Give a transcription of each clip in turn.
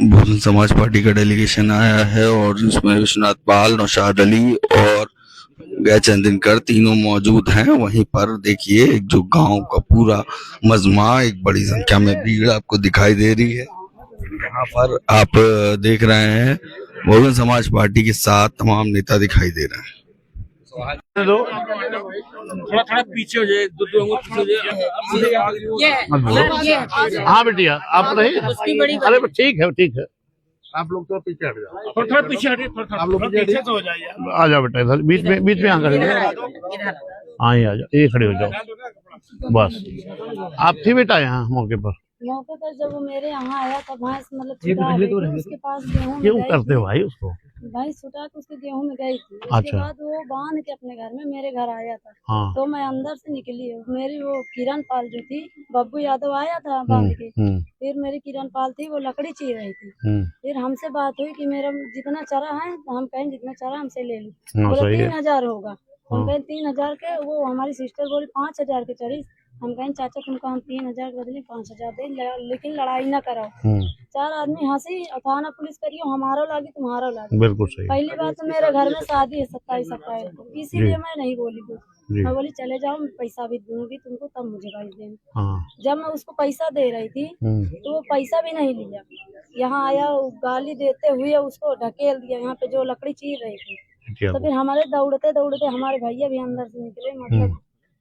Bahujan Samaj party का delegation आया है और इसमें विश्वनाथ पाल, नौशाद अली और गैरचंद दिनकर तीनों मौजूद हैं। वहीं पर देखिए एक जो गांव का पूरा मजमा, एक बड़ी संख्या में भीड़ आपको दिखाई दे रही है। यहाँ पर आप देख रहे हैं बहुजन समाज पार्टी के 7 तमाम नेता दिखाई दे रहे हैं। थोड़ा थोड़ा पीछे हो जाए, दो पीछे हो जाए। हाँ बेटिया आप नहीं, अरे ठीक है ठीक है, आप लोग तो पीछे हट जाओ, थोड़ा पीछे हटिए, थोड़ा आप लोग पीछे तो हो जाइए। आ जाओ बेटा इधर बीच में खड़े हाँ ही आ जाओ, ये खड़े हो जाओ बस। आप थी बेटा यहाँ मौके पर जब वो मेरे यहाँ आया तब भैंस मतलब छुटा तो उसके पास गेहूं क्यों करते हो भाई उसको? भाई छुटा के उसके गेहूं में गई थी। उसके अच्छा। बाद वो बांध के अपने घर में मेरे घर आया था। हाँ। तो मैं अंदर से निकली, मेरी वो किरण पाल जो थी, बब्बू यादव आया था बांध के। फिर मेरी किरण पाल थी, वो लकड़ी चीर रही थी। फिर हमसे बात हुई कि मेरा जितना चरा है हम कहें जितना चरा हमसे ले लो। बोले 3000 होगा। हम कहें 3000 के, वो हमारी सिस्टर बोली 5000 के चढ़ी। हम कहें चाचा तुमको हम 3000 के बदले 5000 दे, लेकिन लड़ाई न कराओ। 4 आदमी हंसी, थाना पुलिस करियो, हमारा लागी तुम्हारा लागी। बिल्कुल सही। पहली बात तो मेरे घर में शादी है 27 अप्रैल को, इसीलिए मैं नहीं बोली कुछ। मैं बोली चले जाओ, मैं पैसा भी दूंगी तुमको, तब मुझे भेज देना। जब मैं उसको पैसा दे रही थी तो वो पैसा भी नहीं लिया। यहाँ आया, गाली देते हुए उसको ढकेल दिया यहाँ पे जो लकड़ी चीर रही थी। तो फिर हमारे दौड़ते दौड़ते हमारे भैया भी अंदर से निकले, मतलब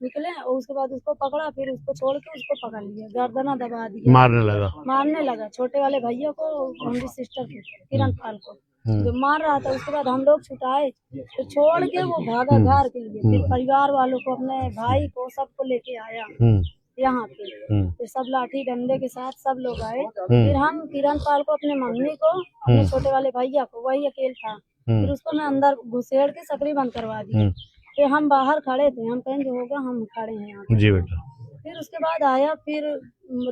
निकले, और उसके बाद उसको पकड़ा। फिर उसको छोड़ के उसको पकड़ लिया, गर्दना दबा दिया, मारने लगा छोटे वाले भैया को, हमारी सिस्टर को, किरण पाल को जो मार रहा था। उसके बाद हम लोग छुटाए, तो छोड़ के वो भागा घर के लिए। फिर परिवार वालों को, अपने भाई को, सबको लेके आया यहाँ पे। फिर सब लाठी डंडे के साथ सब लोग आए। फिर हम किरण पाल को, अपने मम्मी को, अपने छोटे वाले भैया को, वही अकेले था, फिर उसको मैं अंदर घुसेड़ के सकरी बंद करवा दी। फिर हम बाहर खड़े थे, हम कहें जो होगा हम खड़े हैं यहाँ जी बेटा। फिर उसके बाद आया, फिर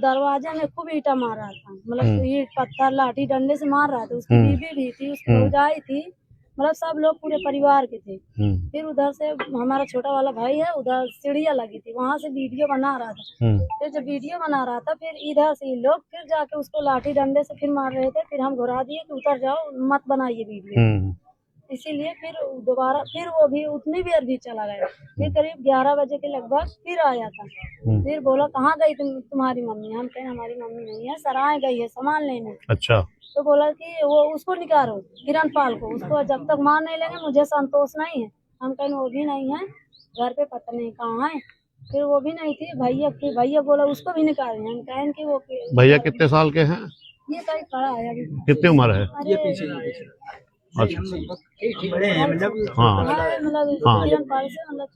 दरवाजे में खूब ईटा मार रहा था, मतलब ईट पत्थर लाठी डंडे से मार रहा था। उसकी बीवी भी थी, उसकी भौजाई थी, मतलब सब लोग पूरे परिवार के थे। फिर उधर से हमारा छोटा वाला भाई है, उधर सीढ़ियाँ लगी थी, वहाँ से वीडियो बना रहा था। फिर जब वीडियो बना रहा था, फिर इधर से लोग फिर जाके उसको लाठी डंडे से फिर मार रहे थे। फिर हम घुरा दिए कि उतर जाओ, मत बनाइए वीडियो। इसीलिए फिर दोबारा फिर वो भी उतनी देर भी चला गया। फिर करीब 11 बजे के लगभग फिर आया था। फिर बोला कहाँ गई तुम्हारी मम्मी? हम कहें हमारी मम्मी नहीं है, सराय गई है सामान लेने। अच्छा। तो बोला कि वो उसको निकालो, किरण पाल को, उसको जब तक मार नहीं लेंगे मुझे संतोष नहीं है। हम कहें वो भी नहीं है घर पे, पता नहीं कहाँ है। फिर वो भी नहीं थी। भैया बोला उसको भी निकालें। हम कहें कि वो भैया कितने साल के हैं? ये कहीं खड़ा है अभी। कितनी उम्र है? ये पीछे। अच्छा बड़े हैं मतलब। हाँ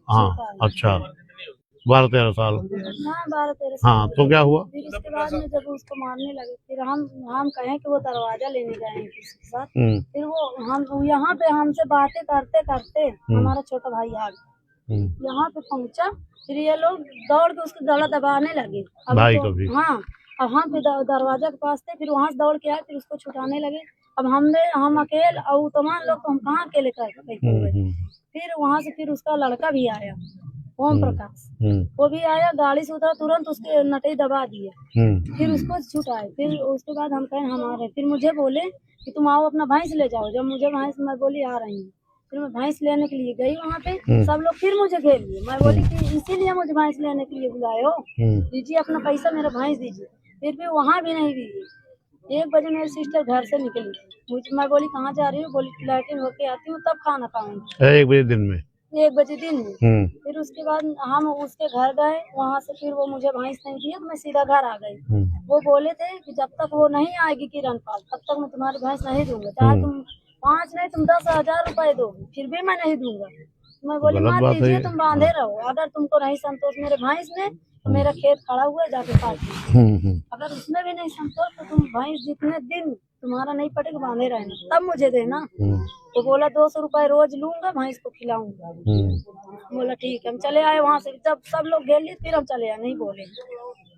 हाँ अच्छा 12-13 साल। हाँ 12-13 साल। हाँ तो क्या हुआ? फिर उसके बाद में जब उसको मारने लगे, फिर हम कहें कि वो दरवाजा लेने गए हैं किसी के साथ। फिर वो हम यहाँ पे हमसे बातें करते करते हमारा छोटा भाई आ गया, यहाँ पे पहुँचा। फिर ये लोग दौड़ के उसकी गला दबाने लगे भाई को भी। हाँ, अब हम फिर दरवाजा के पास थे, फिर वहाँ से दौड़ के आए, फिर उसको छुटाने लगे। अब हम अकेले और तमाम लोग, तो हम कहाँ अकेले कर सकते। फिर वहाँ से फिर उसका लड़का भी आया, ओम प्रकाश, वो भी आया, गाड़ी से उतरा, तुरंत उसके नटे दबा दिया। फिर उसको छुटाए। फिर उसके बाद हम कहें हमारे, फिर मुझे बोले कि तुम आओ अपना भैंस ले जाओ। जब मुझे भैंस, मैं बोली आ रही हूँ। फिर मैं भैंस लेने के लिए गई वहाँ पे, सब लोग फिर मुझे घेर लिए। मैं बोली कि इसीलिए मुझे भैंस लेने के लिए बुलाए हो, दीजिए अपना पैसा, मेरा भैंस दीजिए। फिर भी वहाँ भी नहीं दी। 1 बजे मेरी सिस्टर घर से निकली, मैं बोली कहाँ जा रही हूँ? बोली लैट्रिन होके आती हूँ तब खाना खाऊंगी। 1 बजे दिन में? 1 बजे दिन में। फिर उसके बाद हम उसके घर गए, वहाँ से फिर वो मुझे भैंस नहीं दिया, तो मैं सीधा घर आ गई। वो बोले थे कि जब तक वो नहीं आएगी किरण पाल, तब तक मैं तुम्हारी भैंस नहीं दूंगा, चाहे तुम 5 नहीं तुम 10,000 रुपए दोगे, फिर भी मैं नहीं दूंगा। मैं बोली मत दीजिए, तुम बांधे रहो, अगर तुमको नहीं संतोष मेरे भैंस में, तो मेरा खेत खड़ा हुआ है, जाके काट लो। अगर उसमें भी नहीं संतोष, तो तुम भैंस जितने दिन तुम्हारा नहीं पटेगा बांधे रहना, तब मुझे देना। तो बोला 200 रुपए रोज लूंगा, भैंस को खिलाऊंगा। बोला ठीक है। हम चले आए वहाँ से, जब सब लोग घेर लिए फिर हम चले आए, नहीं बोले,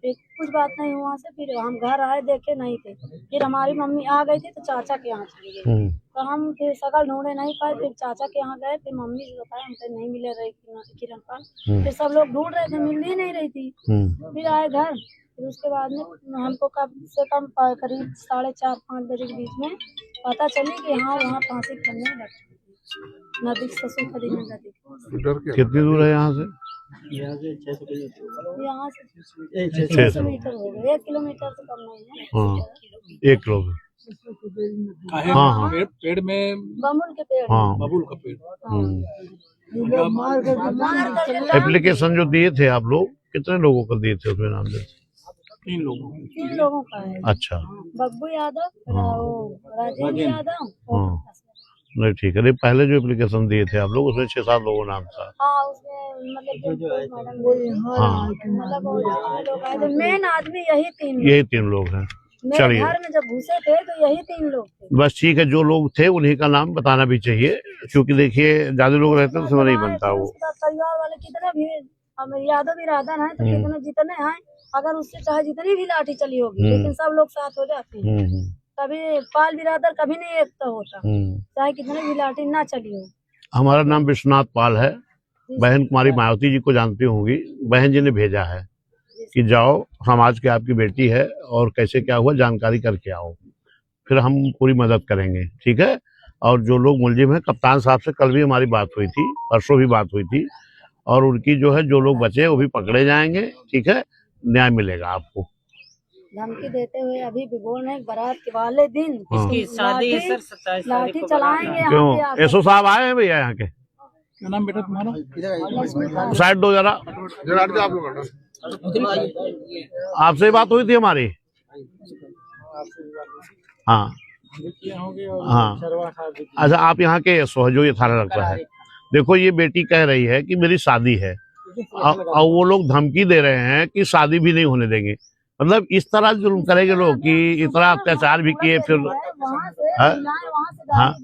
फिर कुछ बात नहीं हुआ से। फिर हम घर आए, देखे नहीं थे। फिर हमारी मम्मी आ गई थी, तो चाचा के यहाँ चली गई। तो हम फिर शकल ढूंढे नहीं पाए, फिर चाचा के यहाँ गए, फिर मम्मी से बताया, हमसे नहीं मिले रही किरण पाल। फिर सब लोग ढूंढ रहे थे, मिल ही नहीं रही थी। फिर आए घर, फिर उसके बाद में हमको कम से कम करीब 4:30-5 बजे के बीच में पता चली कि हाँ वहाँ फांसी करने लगी नदी ससुर खड़ी में नदी। कितनी दूर है यहाँ से? यहाँ से 600 मीटर हो गए, 1 किलोमीटर से कम नहीं है। हाँ 1 किलोमीटर। हाँ हाँ पेड़ में बबूल के पेड़। हाँ बबूल का पेड़। एप्लीकेशन जो दिए थे आप लोग, कितने लोगों को दिए थे उसमें नाम दे? 3 लोगों। 3 लोगों का है। अच्छा बब्बू यादव, राजेंद्र यादव। हाँ नहीं ठीक है। नहीं पहले जो एप्लीकेशन दिए थे आप लोग उसमें 6-7 लोगों नाम था। हाँ उसमें मतलब मेन आदमी यही 3 लोग हैं। मेरे चलिए घर में जब घुसे थे तो यही 3 लोग थे। बस ठीक है, जो लोग थे उन्हीं का नाम बताना भी चाहिए, क्योंकि देखिए ज्यादा लोग रहते हैं तो समझ नहीं बनता वो। परिवार वाले कितने भी यादव बिरादर हैं तो कितने जितने हैं, अगर उससे चाहे जितनी भी लाठी चली होगी लेकिन सब लोग साथ हो जाते हैं। कभी पाल बिरादर कभी नहीं एकता होता, चाहे कितने भी लाठी ना चली हो। हमारा नाम विश्वनाथ पाल है। बहन कुमारी मायावती जी को जानती होंगी, बहन जी ने भेजा है कि जाओ समाज की आपकी बेटी है और कैसे क्या हुआ जानकारी करके आओ, फिर हम पूरी मदद करेंगे, ठीक है। और जो लोग मुलजिम हैं, कप्तान साहब से कल भी हमारी बात हुई थी, परसों भी बात हुई थी, और उनकी जो है जो लोग बचे वो भी पकड़े जाएंगे, ठीक है, न्याय मिलेगा आपको। धमकी देते हुए अभी भी बोल रहे बारात के वाले दिन इसकी शादी है सर 27 लाठी चलाएंगे। क्यों एसओ साहब आए हैं भैया यहाँ के? क्या नाम बेटा तुम्हारा? साइड दो जरा, आपसे बात हुई थी हमारी। हाँ हाँ अच्छा, आप यहाँ के एसओ जो ये थाना लगता है। देखो ये बेटी कह रही है कि मेरी शादी है, और वो लोग धमकी दे रहे हैं कि शादी भी नहीं होने देंगे। मतलब इस तरह जुल्म करेंगे लोग कि इतना अत्याचार भी किए। फिर हाँ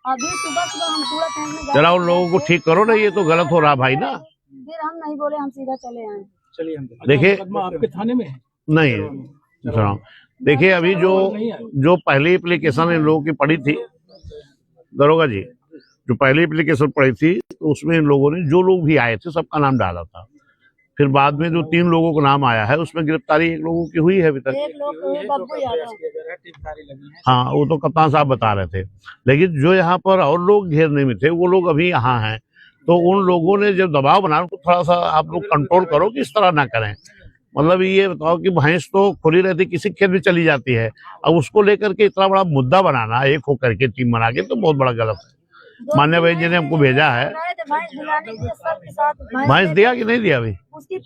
अभी सुबह हम पूरा जरा उन लोगों को ठीक करो ना, ये तो गलत हो रहा भाई ना। फिर हम नहीं बोले, हम सीधा चले आए। चलिए देखिए आपके थाने में नहीं सुनाओ। देखिए अभी जो पहली एप्लीकेशन इन लोगों की पड़ी थी दरोगा जी, जो पहली एप्लीकेशन पड़ी थी तो उसमें इन लोगों ने जो लोग भी आए थे सबका नाम डाला था। फिर बाद में जो 3 लोगों का नाम आया है उसमें गिरफ्तारी 1 लोगों की हुई है अभी तक। हाँ वो तो कप्तान साहब बता रहे थे, लेकिन जो यहाँ पर और लोग घेरने में थे वो लोग अभी यहाँ हैं। तो उन लोगों ने जब दबाव बनाया उनको थोड़ा सा आप लोग कंट्रोल करो कि इस तरह ना करें। मतलब ये बताओ कि भैंस तो खुली रहती किसी खेत में चली जाती है, अब उसको लेकर के इतना बड़ा मुद्दा बनाना एक होकर के टीम बना के तो बहुत बड़ा गलत है। मान्य भाई जी ने हमको भेजा है। भैंस दिया कि नहीं दिया? अभी उसकी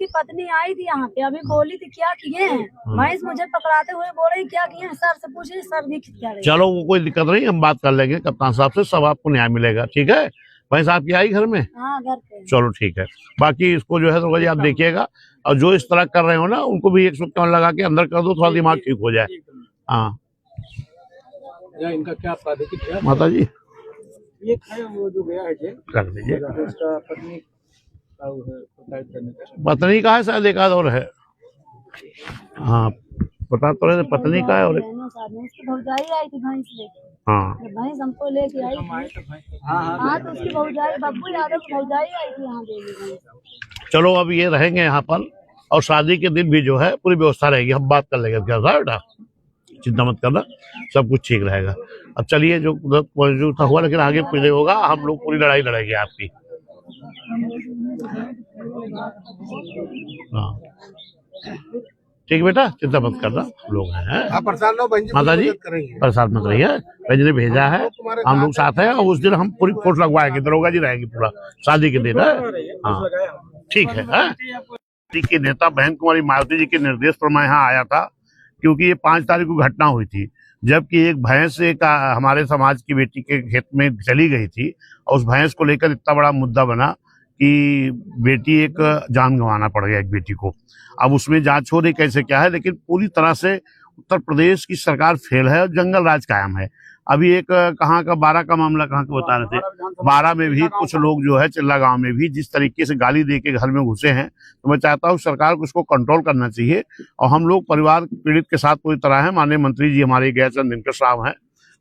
पत्नी आई थी यहाँ पे, अभी बोली थी क्या किए हैं भैंस, मुझे पकड़ाते हुए बोल रही क्या किए हैं, सर से पूछे, सर भी क्या रही। चलो वो कोई दिक्कत नहीं, हम बात कर लेंगे कप्तान साहब से, सब आपको न्याय मिलेगा, ठीक है। भैंस आपकी आई घर में? हाँ घर पे। चलो ठीक है। बाकी इसको जो है तो आप देखिएगा, और जो इस तरह कर रहे हो ना उनको भी 151 लगा के अंदर कर दो, थोड़ा दिमाग ठीक हो जाए। हाँ इनका क्या अपराध है माता जी? ये है वो जो गया है कर दीजिए। उसका पत्नी का है शायद, एक आध और है। हाँ बता तो रहे पत्नी का है और उसकी भौजाई आई थी भैंस लेके। हाँ भैंस हमको लेके आई थी। हाँ तो उसकी भौजाई बब्बू यादव की भौजाई आई थी यहाँ देवी। चलो अब ये रहेंगे यहाँ पर, और शादी के दिन भी जो है पूरी व्यवस्था रहेगी, हम बात कर लेंगे क्या बेटा, चिंता मत करना, सब कुछ ठीक रहेगा। अब चलिए जो मौजूद था हुआ, लेकिन आगे पीछे होगा, हम लोग पूरी लड़ाई लड़ेंगे आपकी। हाँ ठीक बेटा, चिंता मत करना, लोग हैं माता जी, प्रसाद मत रहिए, बहन ने भेजा है, हम लोग साथ हैं। और उस दिन हम पूरी फोर्स लगवाएंगे, दरोगा जी रहेंगे पूरा शादी के दिन है। हाँ ठीक है। पार्टी के नेता बहन कुमारी मायावती जी के निर्देश पर मैं यहाँ आया था, क्योंकि ये 5 तारीख को घटना हुई थी, जबकि एक भैंस एक हमारे समाज की बेटी के खेत में चली गई थी, और उस भैंस को लेकर इतना बड़ा मुद्दा बना कि बेटी एक जान गंवाना पड़ गया एक बेटी को। अब उसमें जांच हो रही कैसे क्या है, लेकिन पूरी तरह से उत्तर प्रदेश की सरकार फेल है और जंगल राज कायम है। अभी एक कहाँ का 12 का मामला कहाँ का बता रहे थे, 12 में भी कुछ लोग जो है चिल्ला गांव में भी जिस तरीके से गाली दे के घर में घुसे हैं, तो मैं चाहता हूँ सरकार को इसको कंट्रोल करना चाहिए। और हम लोग परिवार पीड़ित के साथ पूरी तरह है। माननीय मंत्री जी हमारे गैरचंद दिनकर साहब हैं,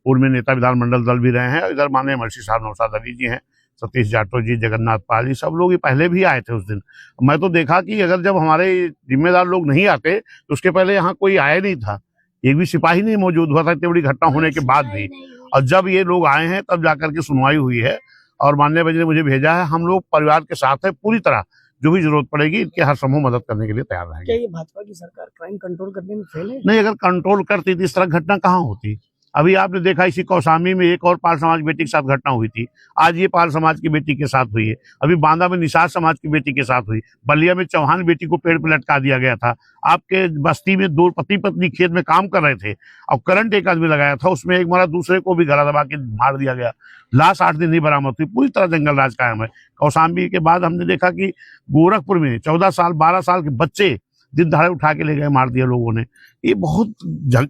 पूर्व में नेता विधानमंडल दल भी रहे हैं। इधर माननीय महर्षि साहब नौशाद अली जी हैं, सतीश जाटव जी, जगन्नाथ पाल जी, सब लोग ये पहले भी आए थे उस दिन। मैं तो देखा कि अगर जब हमारे जिम्मेदार लोग नहीं आते तो उसके पहले यहाँ कोई आया नहीं था, एक भी सिपाही नहीं मौजूद हुआ था इतनी बड़ी घटना होने के बाद भी। और जब ये लोग आए हैं तब जाकर के सुनवाई हुई है और माननीय भाई ने मुझे भेजा है। हम लोग परिवार के साथ है, पूरी तरह जो भी जरूरत पड़ेगी इनके हर समूह मदद करने के लिए तैयार रहेंगे। क्या ये भाजपा की सरकार क्राइम कंट्रोल करने में फेल है? नहीं, अगर कंट्रोल करती तो इस तरह घटना कहाँ होती। अभी आपने देखा इसी कौसामी में एक और पाल समाज बेटी के साथ घटना हुई थी, आज ये पाल समाज की बेटी के साथ हुई है। अभी बांदा में निषाद समाज की बेटी के साथ हुई, बलिया में चौहान बेटी को पेड़ पर लटका दिया गया था। आपके बस्ती में दो पति पत्नी खेत में काम कर रहे थे और करंट एक आदमी लगाया था, उसमें एक मरा, दूसरे को भी गला दबा के मार दिया गया। लाश 8 दिन नहीं बरामद हुई, पूरी तरह जंगल राज कायम है। कौसाम्बी के बाद हमने देखा कि गोरखपुर में 14 साल 12 साल के बच्चे दिन दहाड़े उठा के ले गए, मार दिया लोगों ने। ये बहुत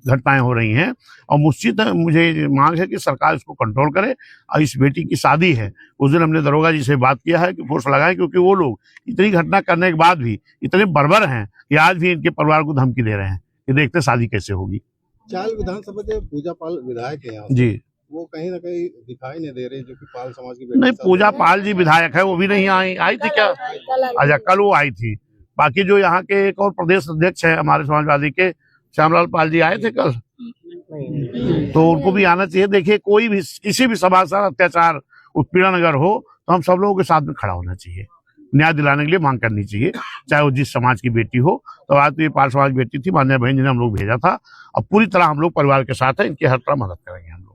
घटनाएं हो रही हैं और निश्चित मुझे मांग है कि सरकार इसको कंट्रोल करे। और इस बेटी की शादी है, उस दिन हमने दरोगा जी से बात किया है कि फोर्स लगाए, क्योंकि वो लोग इतनी घटना करने के बाद भी इतने बर्बर हैं कि आज भी इनके परिवार को धमकी दे रहे हैं कि देखते शादी कैसे होगी। चाल विधानसभा के पूजा पाल विधायक है जी, वो कहीं ना कहीं दिखाई नहीं दे रहे, जो कि पाल समाज की नहीं, पूजा पाल जी विधायक है, वो भी नहीं आई थी क्या? अच्छा, कल वो आई थी। बाकी जो यहाँ के एक और प्रदेश अध्यक्ष है हमारे समाजवादी के, श्यामलाल पाल जी आए थे कल, तो उनको भी आना चाहिए। देखिए, कोई भी किसी भी सभासद अत्याचार उत्पीड़न अगर हो तो हम सब लोगों के साथ में खड़ा होना चाहिए, न्याय दिलाने के लिए मांग करनी चाहिए, चाहे वो जिस समाज की बेटी हो। तो आज तो ये पाल समाज बेटी थी, माननीय बहन जी ने हम लोग भेजा था। अब पूरी तरह हम लोग परिवार के साथ है, इनकी हर तरह मदद करेंगे हम लोग।